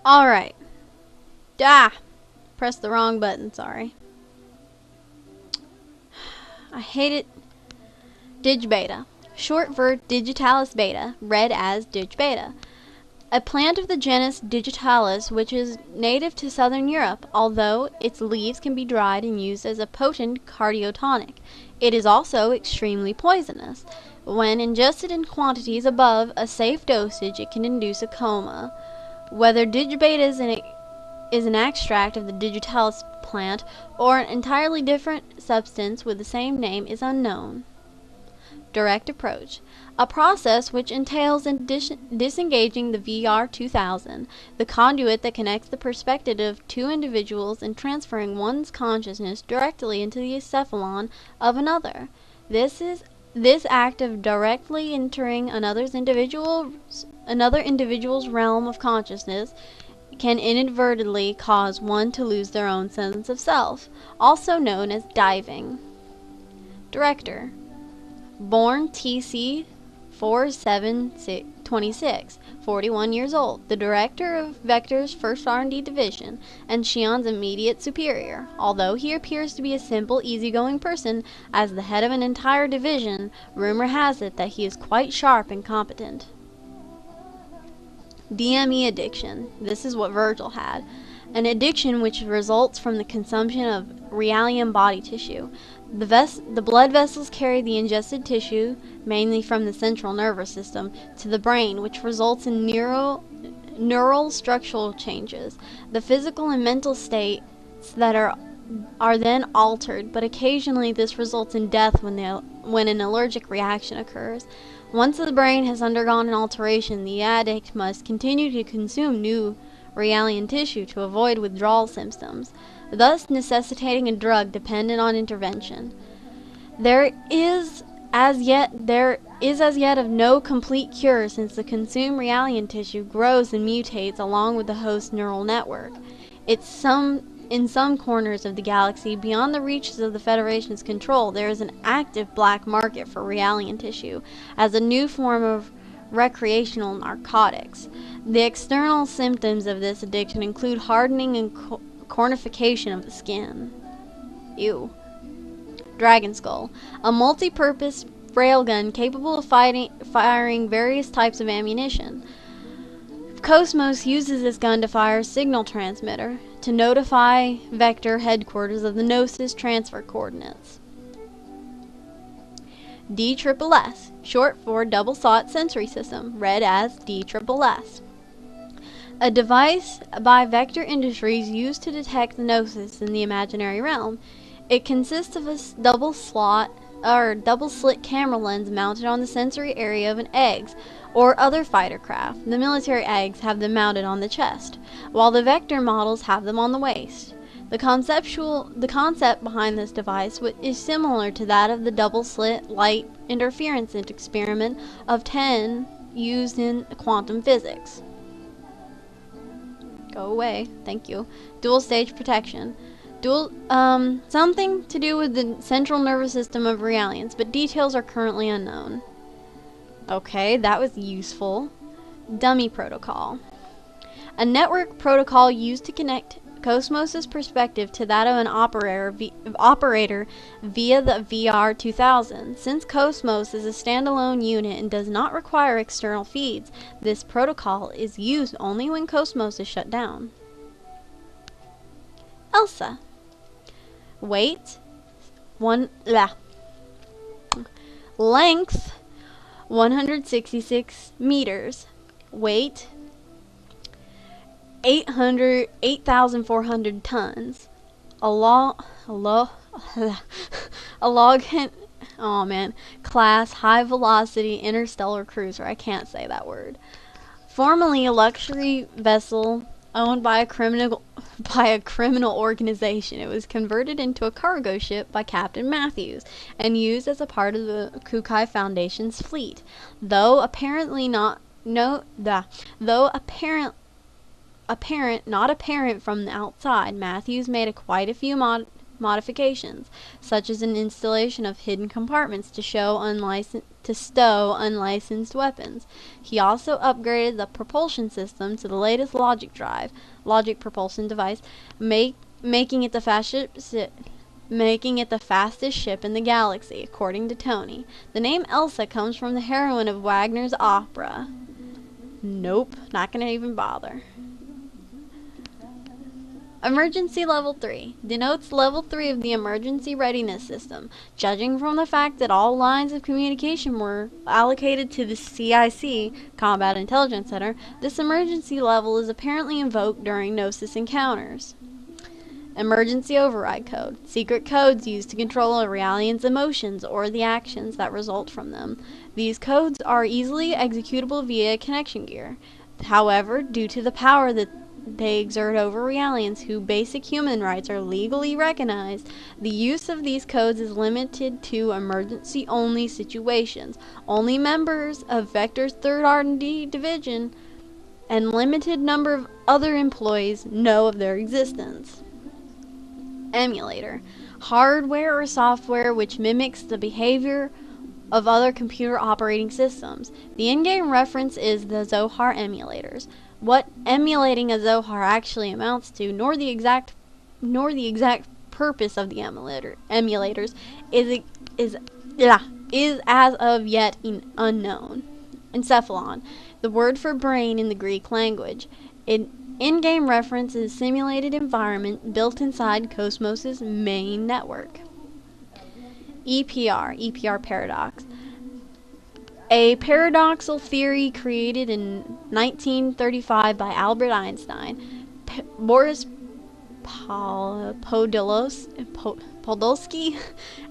Alright. Ah! Pressed the wrong button, sorry. I hate it. Digibeta. Short for Digitalis beta, read as Digibeta. A plant of the genus Digitalis, which is native to southern Europe, although its leaves can be dried and used as a potent cardiotonic. It is also extremely poisonous. When ingested in quantities above a safe dosage, it can induce a coma. Whether Digibeta is an extract of the Digitalis plant or an entirely different substance with the same name is unknown. Direct approach. A process which entails disengaging the VR2000, the conduit that connects the perspective of two individuals, and transferring one's consciousness directly into the encephalon of another. This act of directly entering another individual's realm of consciousness can inadvertently cause one to lose their own sense of self, also known as diving. Director. Born TC 4726, 41 years old, the director of Vector's first R&D division, and Shion's immediate superior. Although he appears to be a simple, easygoing person, as the head of an entire division, rumor has it that he is quite sharp and competent. DME addiction. This is what Virgil had. An addiction which results from the consumption of Realian body tissue. The blood vessels carry the ingested tissue, mainly from the central nervous system, to the brain, which results in neural structural changes. The physical and mental states that are then altered, but occasionally this results in death when an allergic reaction occurs. Once the brain has undergone an alteration, the addict must continue to consume new Realian tissue to avoid withdrawal symptoms, thus necessitating a drug dependent on intervention. There is as yet of no complete cure, since the consumed Realian tissue grows and mutates along with the host neural network. In some corners of the galaxy, beyond the reaches of the Federation's control, there is an active black market for Realian tissue as a new form of recreational narcotics. The external symptoms of this addiction include hardening and cornification of the skin. Ew. Dragon Skull. A multi-purpose railgun capable of firing various types of ammunition. Cosmos uses this gun to fire a signal transmitter to notify Vector headquarters of the Gnosis transfer coordinates. DSSS, short for Double Thought Sensory System, read as DSSS. A device by Vector Industries used to detect the Gnosis in the imaginary realm. It consists of a double slit camera lens mounted on the sensory area of an egg or other fighter craft. The military eggs have them mounted on the chest, while the Vector models have them on the waist. The concept behind this device is similar to that of the double slit light interference experiment of 10 used in quantum physics. Go away, thank you. Dual stage protection. Something to do with the central nervous system of Realians, but details are currently unknown. Okay, that was useful. Dummy protocol. A network protocol used to connect Cosmos' perspective to that of an operator via the VR2000. Since Cosmos is a standalone unit and does not require external feeds, this protocol is used only when Cosmos is shut down. Elsa. Weight, length, 166 meters. Weight, 8,400 tons. Class high velocity interstellar cruiser. I can't say that word. Formerly a luxury vessel owned by a criminal organization, it was converted into a cargo ship by Captain Matthews and used as a part of the Kukai Foundation's fleet. Though not apparent from the outside, Matthews made quite a few modifications, such as an installation of hidden compartments to stow unlicensed weapons. He also upgraded the propulsion system to the latest logic propulsion device, making it the fastest ship in the galaxy, according to Tony. The name Elsa comes from the heroine of Wagner's opera. Nope, not gonna even bother. Emergency Level 3 denotes Level 3 of the Emergency Readiness System. Judging from the fact that all lines of communication were allocated to the CIC, Combat Intelligence Center, this emergency level is apparently invoked during Gnosis encounters. Emergency Override Code. Secret codes used to control a Realian's emotions or the actions that result from them. These codes are easily executable via connection gear. However, due to the power that they exert over Realians whose basic human rights are legally recognized, the use of these codes is limited to emergency-only situations. Only members of Vector's 3rd R&D Division and limited number of other employees know of their existence. Emulator. Hardware or software which mimics the behavior of other computer operating systems. The in-game reference is the Zohar emulators. What emulating a Zohar actually amounts to, nor the exact purpose of the emulators is as of yet unknown. Encephalon, the word for brain in the Greek language. In-game reference is a simulated environment built inside Cosmos' main network. EPR paradox. A paradoxal theory created in 1935 by Albert Einstein, Boris Podolsky,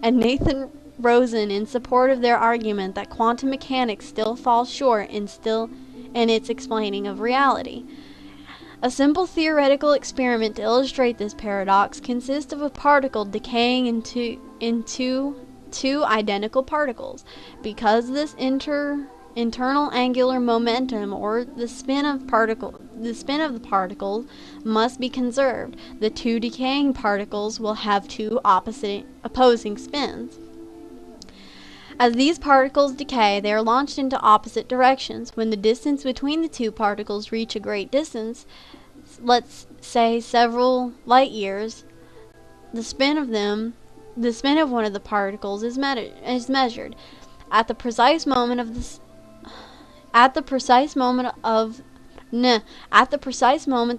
and Nathan Rosen in support of their argument that quantum mechanics still falls short in its explaining of reality. A simple theoretical experiment to illustrate this paradox consists of a particle decaying into two identical particles. Because this internal angular momentum, or the spin of the particles, must be conserved, the two decaying particles will have two opposing spins. As these particles decay, they are launched into opposite directions. When the distance between the two particles reach a great distance, let's say several light years, the spin of one of the particles is measured. At the precise moment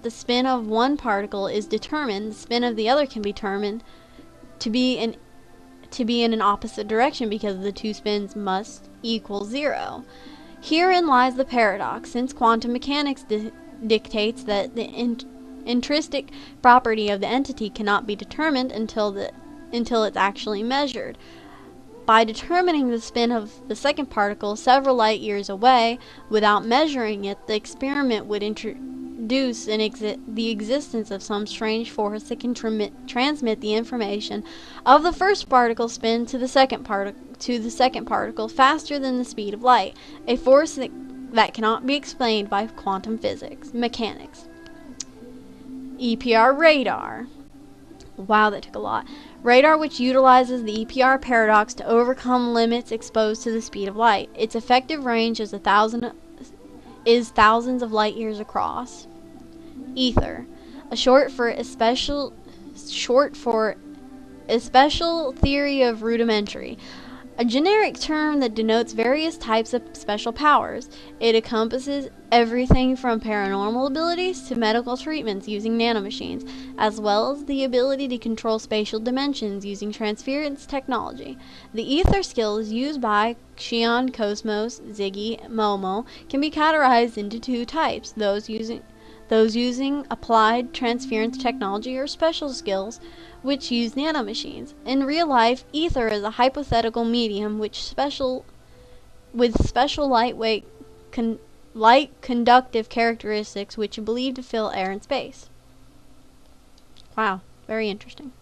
the spin of one particle is determined, the spin of the other can be determined to be in an opposite direction because the two spins must equal 0. Herein lies the paradox, since quantum mechanics dictates that the intrinsic property of the entity cannot be determined until it's actually measured. By determining the spin of the second particle several light years away without measuring it, the experiment would introduce the existence of some strange force that can transmit the information of the first particle spin to the second particle faster than the speed of light, a force that cannot be explained by quantum mechanics. EPR radar. Wow, that took a lot. Radar which utilizes the EPR paradox to overcome limits exposed to the speed of light. Its effective range is thousands of light years across. Ether, a short for a special theory of rudimentary, a generic term that denotes various types of special powers. It encompasses everything from paranormal abilities to medical treatments using nanomachines, as well as the ability to control spatial dimensions using transference technology. The ether skills used by Xion, Cosmos, Ziggy, Momo can be categorized into two types: those using applied transference technology, or special skills which use nanomachines. In real life, ether is a hypothetical medium with special lightweight light conductive characteristics which are believed to fill air and space. Wow, very interesting.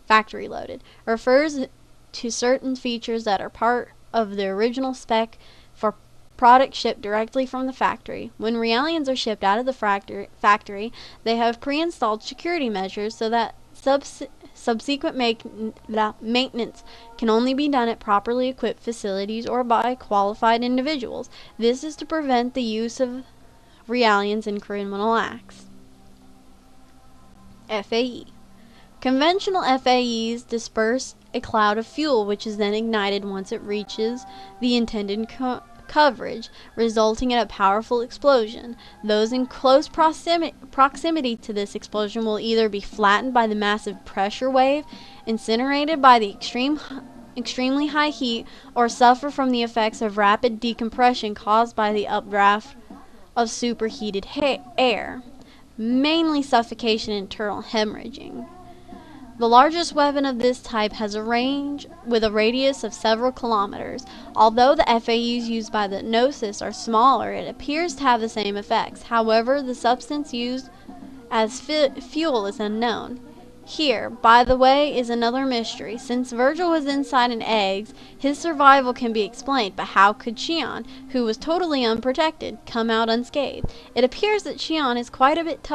Factory loaded refers to certain features that are part of the original spec for products shipped directly from the factory. When Realians are shipped out of the factory, they have pre-installed security measures so that Subsequent maintenance can only be done at properly equipped facilities or by qualified individuals. This is to prevent the use of Realians in criminal acts. FAE. Conventional FAEs disperse a cloud of fuel which is then ignited once it reaches the intended coverage, resulting in a powerful explosion. Those in close proximity to this explosion will either be flattened by the massive pressure wave, incinerated by the extremely high heat, or suffer from the effects of rapid decompression caused by the updraft of superheated air, mainly suffocation and internal hemorrhaging. The largest weapon of this type has a range with a radius of several kilometers. Although the FAEs used by the Gnosis are smaller, it appears to have the same effects. However, the substance used as fuel is unknown. Here, by the way, is another mystery. Since Virgil was inside an egg, his survival can be explained, but how could Xion, who was totally unprotected, come out unscathed? It appears that Xion is quite a bit tougher